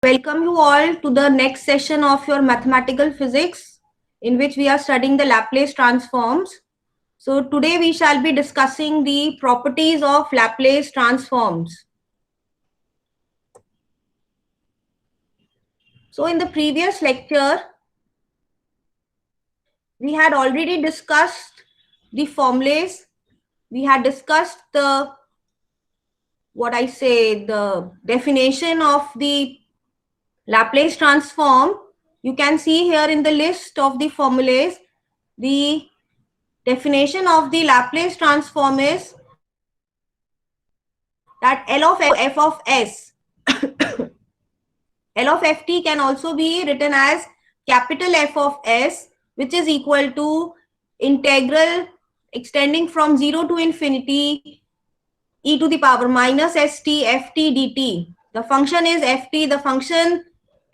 Welcome you all to the next session of your mathematical physics, in which we are studying the Laplace transforms. So today we shall be discussing the properties of Laplace transforms. So in the previous lecture, we had already discussed the formulas. We had discussed the definition of the Laplace transform. You can see here in the list of the formulas, the definition of the Laplace transform is that L of f of s. L of ft can also be written as capital F of s, which is equal to integral extending from 0 to infinity e to the power minus st ft dt. The function is ft. The function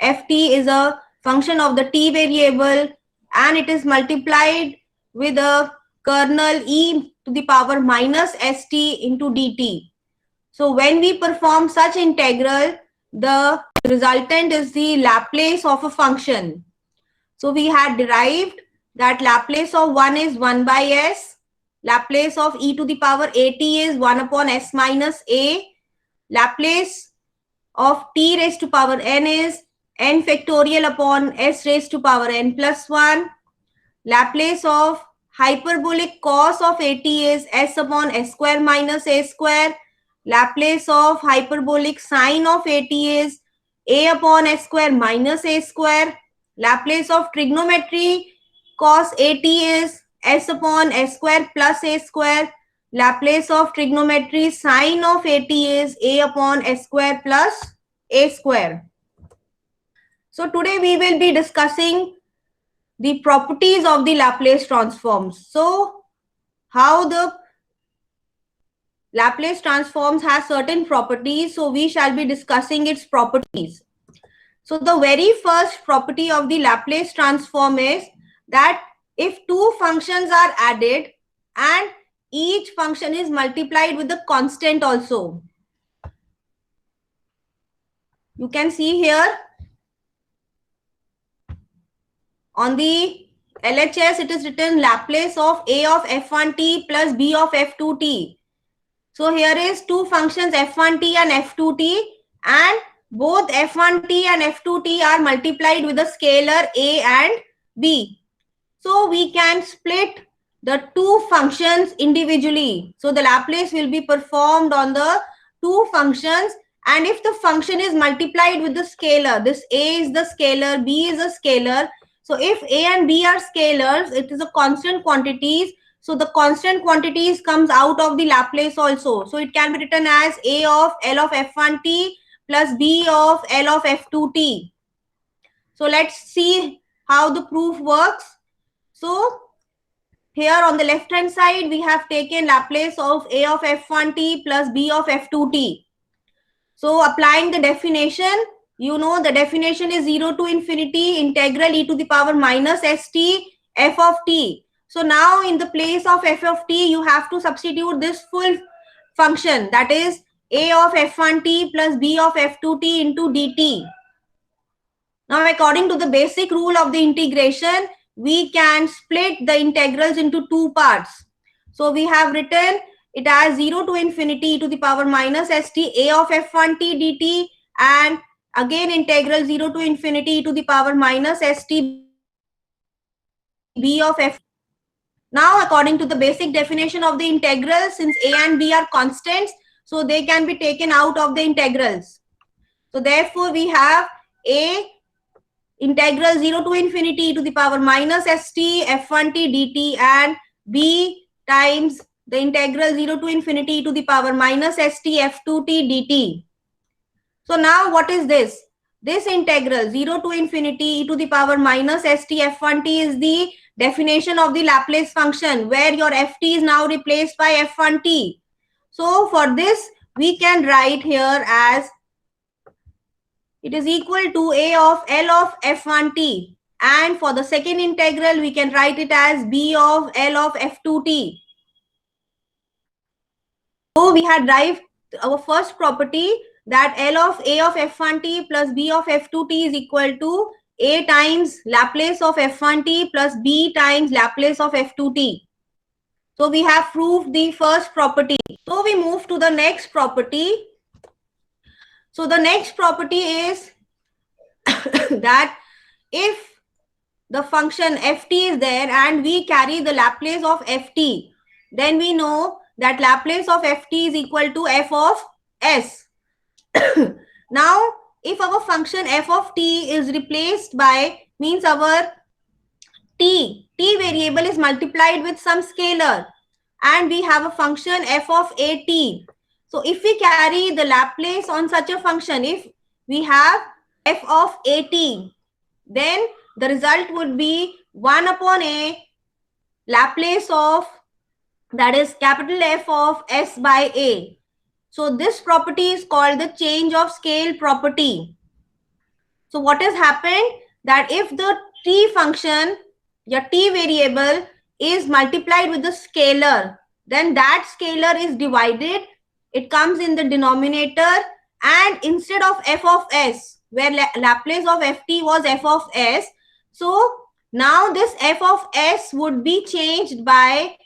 ft is a function of the t variable, and it is multiplied with a kernel e to the power minus st into dt. So when we perform such integral, the resultant is the Laplace of a function. So we had derived that Laplace of 1 is 1 by s, Laplace of e to the power at is 1 upon s minus a, Laplace of t raised to power n is n factorial upon s raised to power n plus 1, Laplace of hyperbolic cos of at is s upon s square minus a square, Laplace of hyperbolic sine of at is a upon s square minus a square, Laplace of trigonometry cos at is s upon s square plus a square, Laplace of trigonometry sine of at is a upon s square plus a square. So today we will be discussing the properties of the Laplace transforms. So how the Laplace transforms has certain properties. So we shall be discussing its properties. So the very first property of the Laplace transform is that if two functions are added and each function is multiplied with a constant also. You can see here on the LHS it is written Laplace of a of f1t plus b of f2t. So here is two functions f1t and f2t, and both f1t and f2t are multiplied with the scalar a and b. So we can split the two functions individually. So the Laplace will be performed on the two functions, and if the function is multiplied with the scalar, this a is the scalar, b is a scalar. So if a and b are scalars, it is a constant quantities. So the constant quantities comes out of the Laplace also. So it can be written as a of L of f1t plus b of L of f2t. So let's see how the proof works. So here on the left hand side, we have taken Laplace of a of f1t plus b of f2t. So applying the definition, you know the definition is 0 to infinity integral e to the power minus st f of t. So now in the place of f of t, you have to substitute this full function, that is a of f1t plus b of f2t into dt. Now according to the basic rule of the integration, we can split the integrals into two parts. So we have written it as 0 to infinity e to the power minus st a of f1t dt, and again integral 0 to infinity e to the power minus st b of f. Now according to the basic definition of the integral, since a and b are constants, so they can be taken out of the integrals. So therefore we have a integral 0 to infinity e to the power minus st f1t dt, and b times the integral 0 to infinity e to the power minus st f2t dt. So now what is this? This integral 0 to infinity e to the power minus st f1t is the definition of the Laplace function, where your ft is now replaced by f1t. So for this we can write here as it is equal to a of L of f1t, and for the second integral we can write it as b of L of f2t. So we had derived our first property, that L of A of F1t plus B of F2t is equal to A times Laplace of F1t plus B times Laplace of F2t. So we have proved the first property. So we move to the next property. So the next property is that if the function ft is there and we carry the Laplace of ft, then we know that Laplace of ft is equal to f of s. Now, if our function f of t is replaced by, means our t variable is multiplied with some scalar, and we have a function f of at. So if we carry the Laplace on such a function, if we have f of at, then the result would be 1 upon a Laplace of, that is capital F of s by a. So this property is called the change of scale property. So what has happened, that if the t function, your t variable is multiplied with the scalar, then that scalar is divided, it comes in the denominator, and instead of f of s, where Laplace of ft was f of s, so now this f of s would be changed by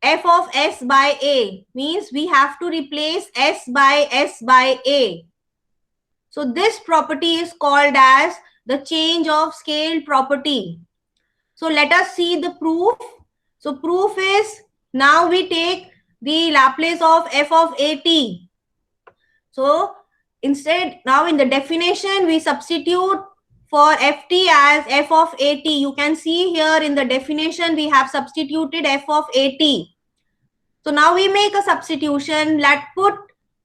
f of s by a, means we have to replace s by a. So this property is called as the change of scale property. So let us see the proof. So proof is, now we take the Laplace of f of at. So instead, now in the definition, we substitute for ft as f of at. You can see here in the definition, we have substituted f of at. So now we make a substitution. Let's put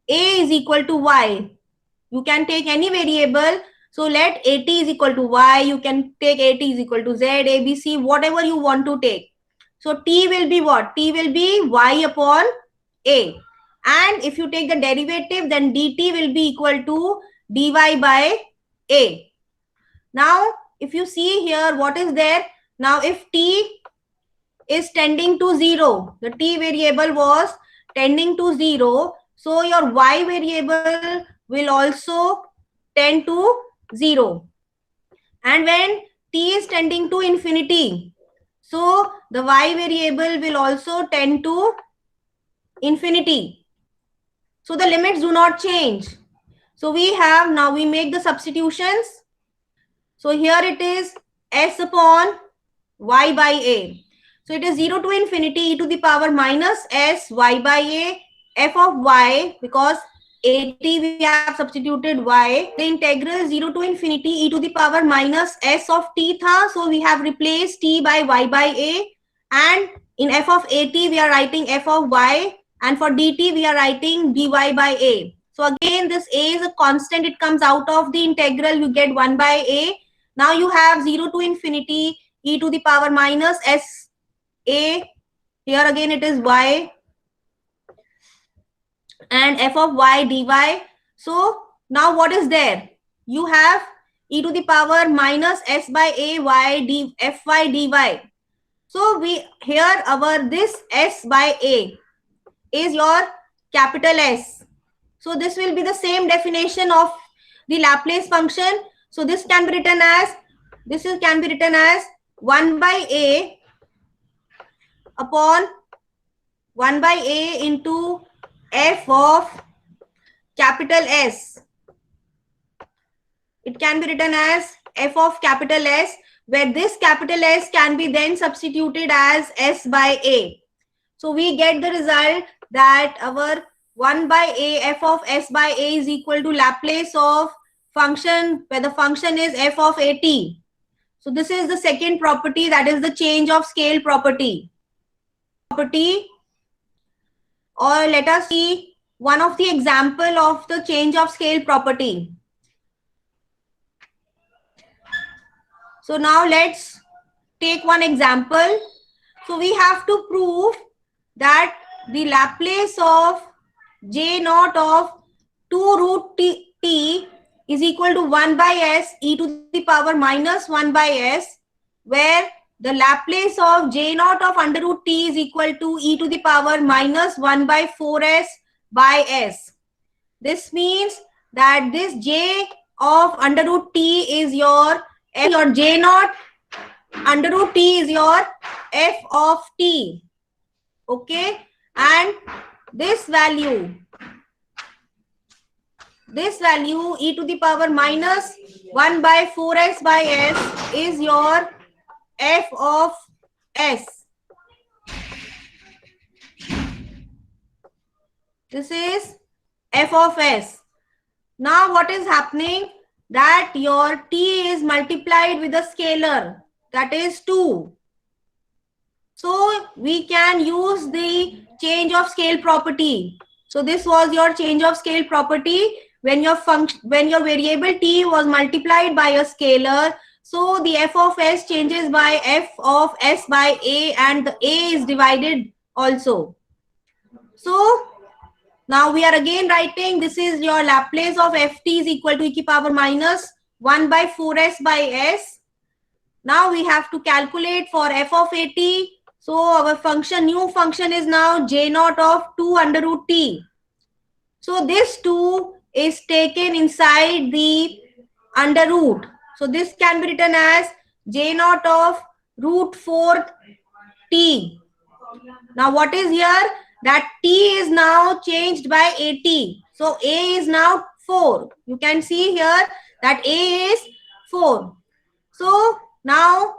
a is equal to y. You can take any variable. So let at is equal to y. You can take at is equal to z, a, b, c, whatever you want to take. So t will be what? T will be y upon a. And if you take the derivative, then dt will be equal to dy by a. Now, if you see here, what is there? Now, if t is tending to 0, the t variable was tending to 0, so your y variable will also tend to 0. And when t is tending to infinity, so the y variable will also tend to infinity. So the limits do not change. So we have, now we make the substitutions. So here it is s upon y by a. So it is 0 to infinity e to the power minus s y by a f of y, because at we have substituted y. The integral 0 to infinity e to the power minus s of t tha. So we have replaced t by y by a, and in f of at we are writing f of y, and for dt we are writing dy by a. So again, this a is a constant, it comes out of the integral, you get 1 by a. Now you have 0 to infinity e to the power minus s a, here again it is y, and f of y dy. So now what is there? You have e to the power minus s by a y d fy dy. So we, here our this s by a is your capital S. So this will be the same definition of the Laplace function. So this can be written as, this is can be written as 1 by a upon 1 by a into f of capital S. It can be written as f of capital S, where this capital S can be then substituted as s by a. So we get the result that our 1 by a f of s by a is equal to Laplace of function, where the function is f of at. So this is the second property, that is the change of scale property. Or let us see one of the example of the change of scale property. So now let's take one example. So we have to prove that the Laplace of j naught of 2 root t is equal to 1 by s e to the power minus 1 by s, where the Laplace of j naught of under root t is equal to e to the power minus 1 by 4s by s. This means that this j of under root t is your j naught under root t is your f of t. Okay, and this value e to the power minus 1 by 4s by s is your f of s. This is f of s. Now what is happening? That your t is multiplied with a scalar, that is 2. So we can use the change of scale property. So this was your change of scale property when your variable t was multiplied by a scalar. So the f of s changes by f of s by a, and the a is divided also. So now we are again writing, this is your Laplace of ft is equal to e to the power minus 1 by 4s by s. Now we have to calculate for f of at. So our new function is now j naught of 2 under root t. So this 2 is taken inside the under root. So this can be written as j naught of root 4 t. Now what is here? That t is now changed by at. So a is now 4. You can see here that a is 4. So now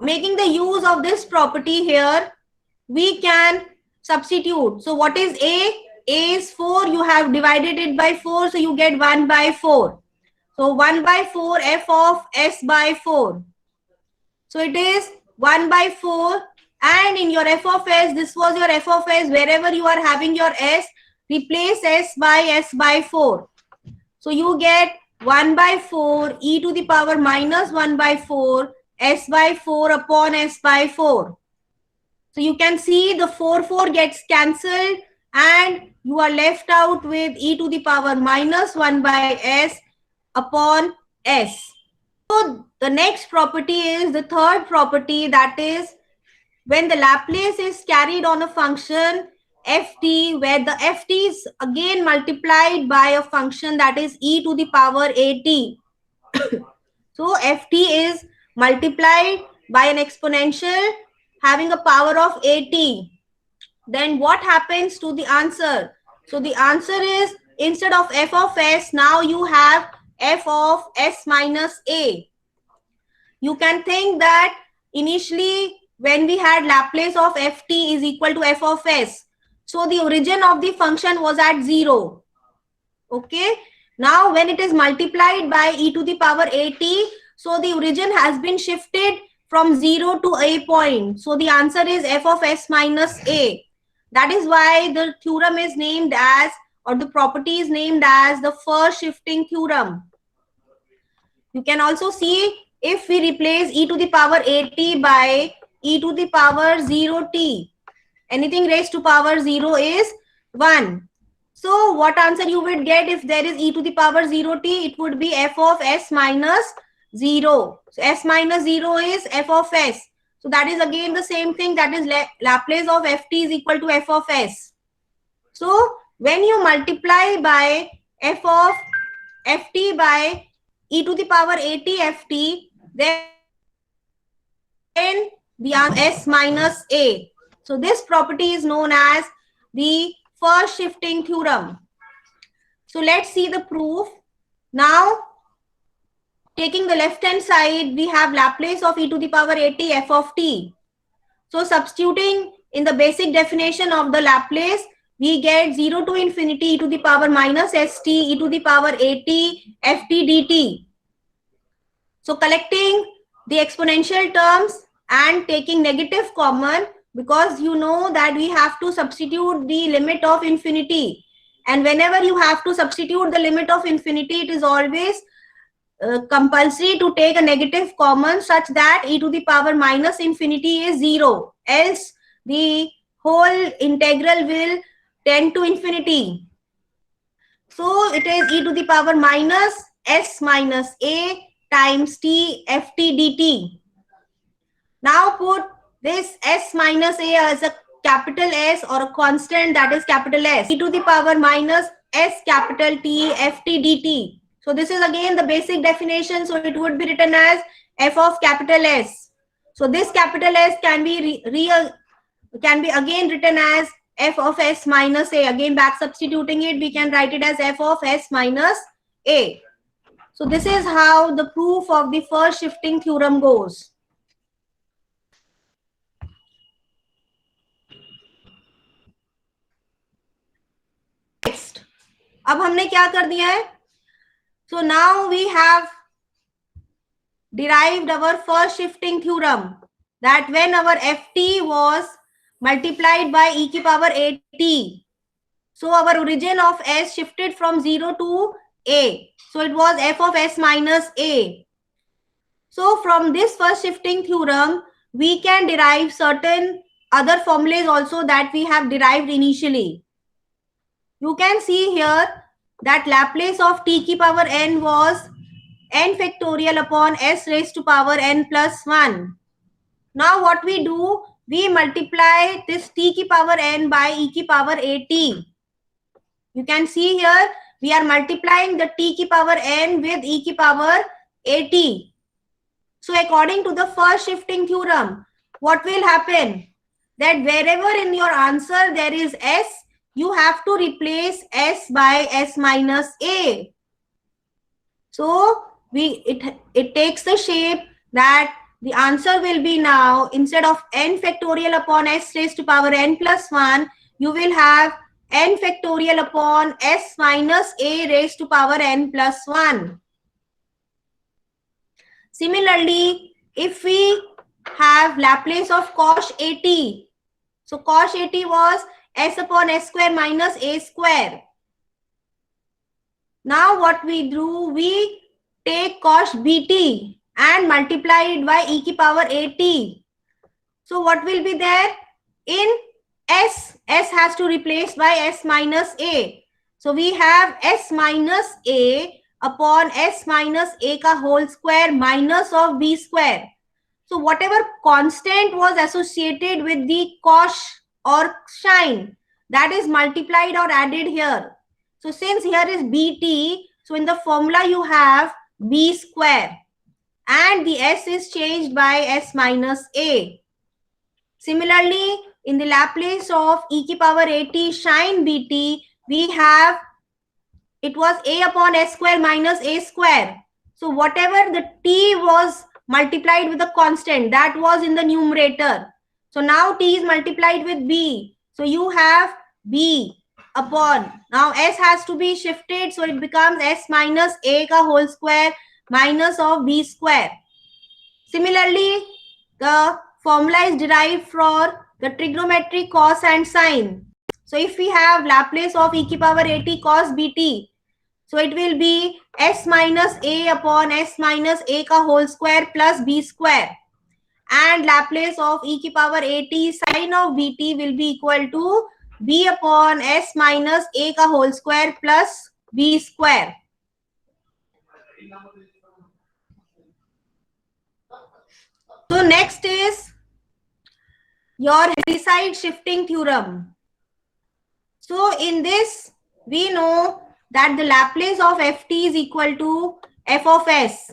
making the use of this property here, we can substitute. So what is a? A is 4. You have divided it by 4. So you get 1 by 4. So 1 by 4 f of s by 4. So it is 1 by 4. And in your f of s, this was your f of s. Wherever you are having your s, replace s by 4. So you get 1 by 4 e to the power minus 1 by 4 s by 4 upon s by 4. So you can see the 4 gets cancelled and you are left out with e to the power minus 1 by s upon s. So the next property is the third property, that is when the Laplace is carried on a function ft, where the ft is again multiplied by a function that is e to the power at. So ft is multiplied by an exponential having a power of at. Then what happens to the answer? So the answer is, instead of f of s, now you have f of s minus a. You can think that initially when we had Laplace of ft is equal to f of s, so the origin of the function was at 0. Okay. Now when it is multiplied by e to the power at, so the origin has been shifted from 0 to a point. So the answer is f of s minus a. That is why the theorem is named as, or the property is named as, the first shifting theorem. You can also see, if we replace e to the power at by e to the power 0t, anything raised to power 0 is 1. So what answer you would get if there is e to the power 0t? It would be f of s minus 0. So s minus 0 is f of s. So that is again the same thing, that is Laplace of ft is equal to f of s. So when you multiply by f of ft by e to the power at ft, then the answer s minus a. So this property is known as the first shifting theorem. So let's see the proof. Now, taking the left hand side, we have Laplace of e to the power at f of t. So substituting in the basic definition of the Laplace, we get 0 to infinity e to the power minus st e to the power at ft dt. So collecting the exponential terms and taking negative common, because you know that we have to substitute the limit of infinity. And whenever you have to substitute the limit of infinity, it is always compulsory to take a negative common, such that e to the power minus infinity is 0. Else the whole integral will tend to infinity. So it is e to the power minus s minus a times t ft dt. Now put this s minus a as a capital S or a constant, that is capital S. E to the power minus S capital T ft dt. So this is again the basic definition. So it would be written as f of capital S. So this capital S can be can be again written as f of s minus a. Again back substituting it, we can write it as f of s minus a. So this is how the proof of the first shifting theorem goes. Next, अब हमने क्या कर दिया है? So now we have derived our first shifting theorem, that when our ft was multiplied by e की power at, so our origin of s shifted from 0 to a. So it was f of s minus a. So from this first shifting theorem, we can derive certain other formulas also that we have derived initially. You can see here that Laplace of t की power n was n factorial upon s raised to power n plus 1. Now what we do, we multiply this t की power n by e की power at. You can see here, we are multiplying the t की power n with e की power at. So according to the first shifting theorem, what will happen? That wherever in your answer there is s, you have to replace s by s minus a. So it takes the shape that the answer will be now, instead of n factorial upon s raised to power n plus 1, you will have n factorial upon s minus a raised to power n plus 1. Similarly, if we have Laplace of cos at, so cos at was s upon s square minus a square. Now what we do, we take cos bt and multiply it by e की power at. So what will be there? In s has to replace by s minus a. So we have s minus a upon s minus a का whole square minus of b square. So whatever constant was associated with the cos or sine, that is multiplied or added here. So since here is bt, so in the formula you have b square and the s is changed by s minus a. Similarly, in the Laplace of e की power at sine bt, we have, it was a upon s square minus a square. So whatever the t was multiplied with a constant, that was in the numerator. So now t is multiplied with b. So you have b upon, now s has to be shifted, so it becomes s minus a का whole square minus of b square. Similarly, the formula is derived from the trigonometric cos and sine. So if we have Laplace of e की power at cos bt, so it will be s minus a upon s minus a का whole square plus b square. And Laplace of e की power at sine of bt will be equal to b upon s minus a का whole square plus b square. So next is your Heaviside shifting theorem. So in this, we know that the Laplace of ft is equal to f of s.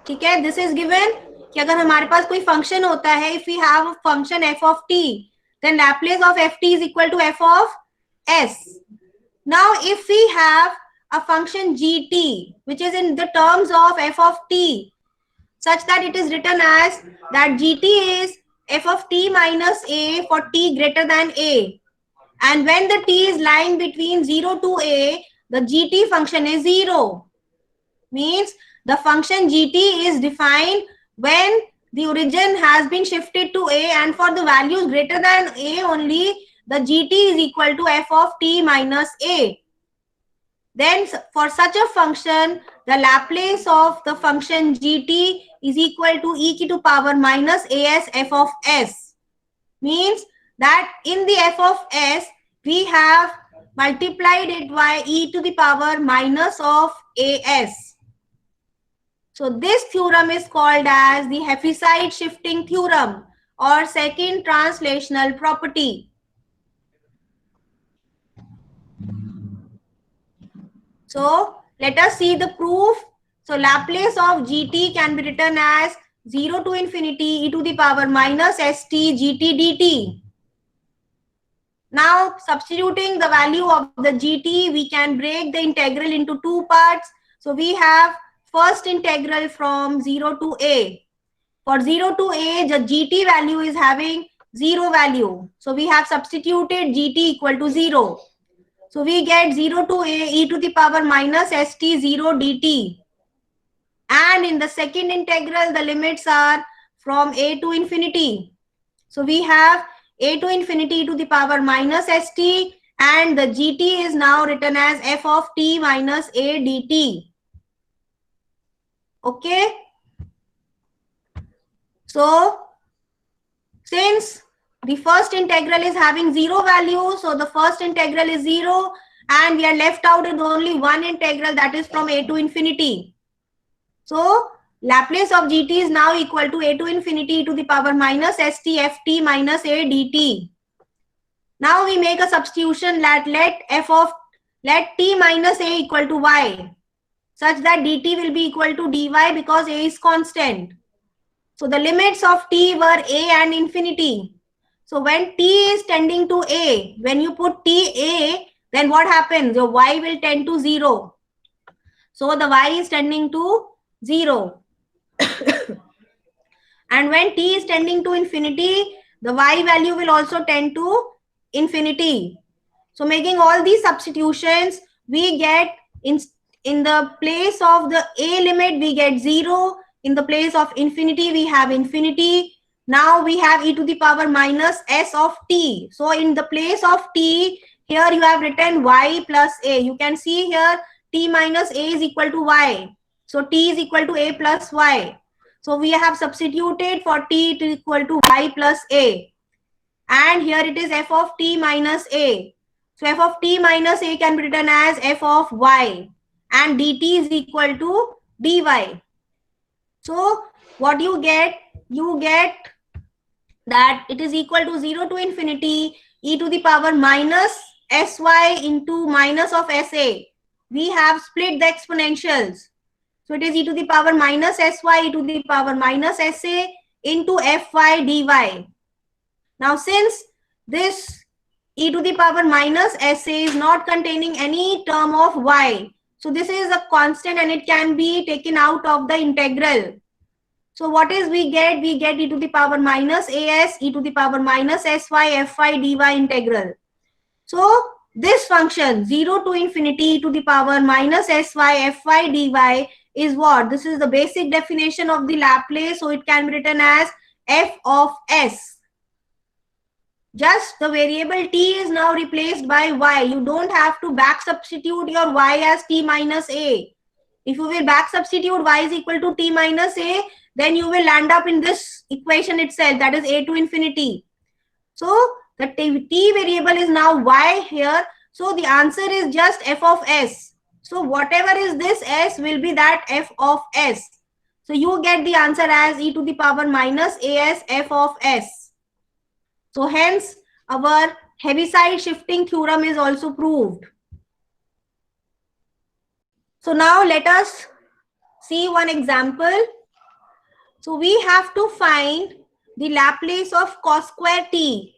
ठीक है, this is given कि अगर हमारे पास कोई function होता है, if we have a function f of t, then Laplace of ft is equal to f of s. Now if we have a function gt, which is in the terms of f of t, such that it is written as that gt is f of t minus a for t greater than a. And when the t is lying between 0 to a, the gt function is 0. Means the function gt is defined when the origin has been shifted to a, and for the values greater than a only, the gt is equal to f of t minus a. Then for such a function, the Laplace of the function gt is equal to e to power minus as f of s. Means that in the f of s, we have multiplied it by e to the power minus of as. So this theorem is called as the Heaviside shifting theorem or second translational property. So let us see the proof. So Laplace of gt can be written as 0 to infinity e to the power minus st gt dt. Now substituting the value of the gt, we can break the integral into two parts. So we have first integral from 0 to a. For 0 to a, the gt value is having 0 value. So we have substituted gt equal to 0. So we get 0 to a e to the power minus st0 dt. And in the second integral, the limits are from a to infinity. So we have a to infinity to the power minus st, and the gt is now written as f of t minus a dt. Okay. So since the first integral is having 0 value, so the first integral is 0, and we are left out with only one integral, that is from a to infinity. So Laplace of gt is now equal to a to infinity to the power minus st ft minus a dt. Now we make a substitution that let t minus a equal to y, such that dt will be equal to dy because a is constant. So the limits of t were a and infinity. So when t is tending to a, when you put t a, then what happens? Your y will tend to 0. So the y is tending to 0. And when t is tending to infinity, the y value will also tend to infinity. So making all these substitutions, we get in the place of the a limit, we get 0. In the place of infinity, we have infinity. Now we have e to the power minus s of t. So in the place of t, here you have written y plus a. You can see here t minus a is equal to y. So t is equal to a plus y. So we have substituted for t to equal to y plus a. And here it is f of t minus a. So f of t minus a can be written as f of y. And dt is equal to dy. So what you get? You get that it is equal to 0 to infinity e to the power minus sy into minus of sa. We have split the exponentials. So it is e to the power minus sy e to the power minus sa into fy dy. Now since this e to the power minus sa is not containing any term of y, so this is a constant and it can be taken out of the integral. So what is we get? We get e to the power minus as e to the power minus sy fy dy integral. So this function 0 to infinity e to the power minus sy fy dy is what? This is the basic definition of the Laplace. So it can be written as f of s. Just the variable t is now replaced by y. You don't have to back substitute your y as t minus a. If you will back substitute y is equal to t minus a, then you will land up in this equation itself, that is a to infinity. So the t variable is now y here. So the answer is just f of s. So whatever is this s will be that f of s. So you get the answer as e to the power minus as f of s. So hence our Heaviside shifting theorem is also proved. So now let us see one example. So we have to find the Laplace of cos square t.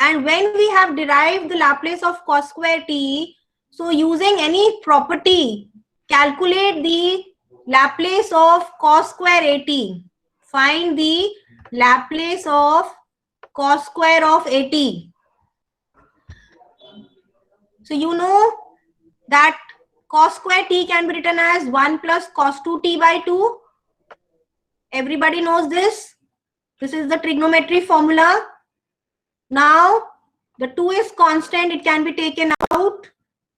And when we have derived the Laplace of cos square t, so using any property, calculate the Laplace of cos square at. Find the Laplace of cos square of at. So you know that cos square t can be written as 1 plus cos 2t by 2. Everybody knows this. This is the trigonometry formula. Now the 2 is constant, it can be taken out,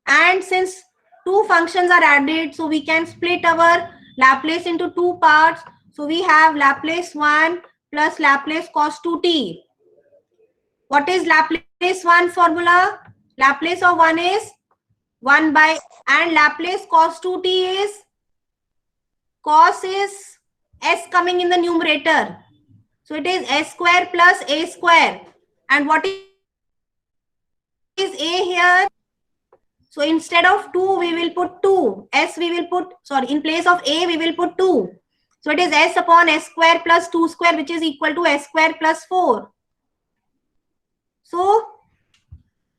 and since two functions are added, so we can split our Laplace into two parts. So we have Laplace 1 plus Laplace cos 2t. What is Laplace 1 formula? Laplace of 1 is 1 by, and Laplace cos 2t is, cos is s coming in the numerator. So it is s square plus a square. And what is a here? So instead of 2, we will put 2. S we will put, sorry, in place of A, we will put 2. So it is S upon S square plus 2 square, which is equal to S square plus 4. So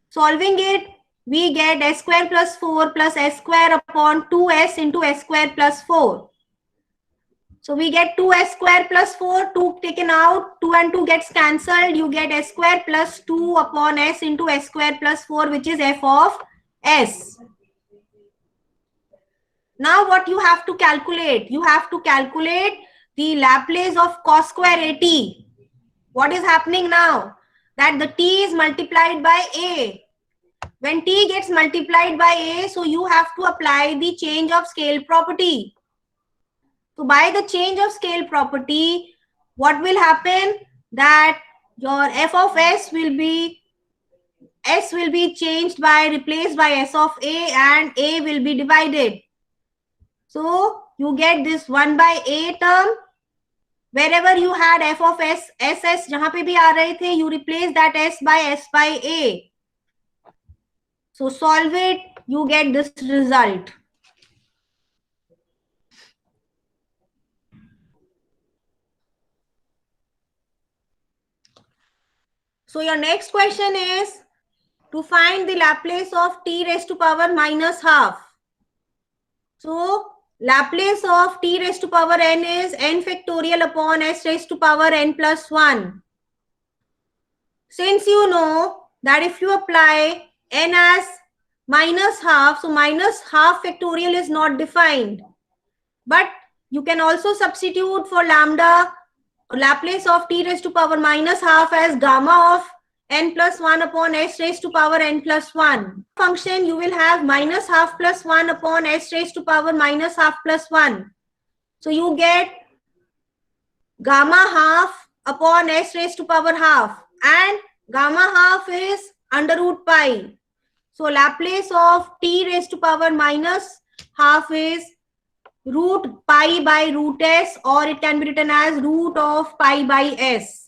solving it, we get S square plus 4 plus S square upon 2S into S square plus 4. So we get 2S square plus 4, 2 taken out, 2 and 2 gets cancelled. You get S square plus 2 upon S into S square plus 4, which is F of S. Now what you have to calculate? You have to calculate the Laplace of cos square AT. What is happening now? That the t is multiplied by A. When t gets multiplied by A, so you have to apply the change of scale property. So by the change of scale property, what will happen? That your f of s will be changed by, replaced by s of a, and a will be divided. So you get this 1 by a term. Wherever you had f of s, ss जहां पे भी आ रहे थे, you replace that s by a. So solve it, you get this result. So your next question is to find the Laplace of t raised to power minus half. So Laplace of t raised to power n is n factorial upon s raised to power n plus 1. Since you know that if you apply n as minus half, so minus half factorial is not defined. But you can also substitute for lambda Laplace of t raised to power minus half as gamma of n plus 1 upon s raised to power n plus 1. Function you will have minus half plus 1 upon s raised to power minus half plus 1. So you get gamma half upon s raised to power half, and gamma half is under root pi. So Laplace of t raised to power minus half is root pi by root s, or it can be written as root of pi by s.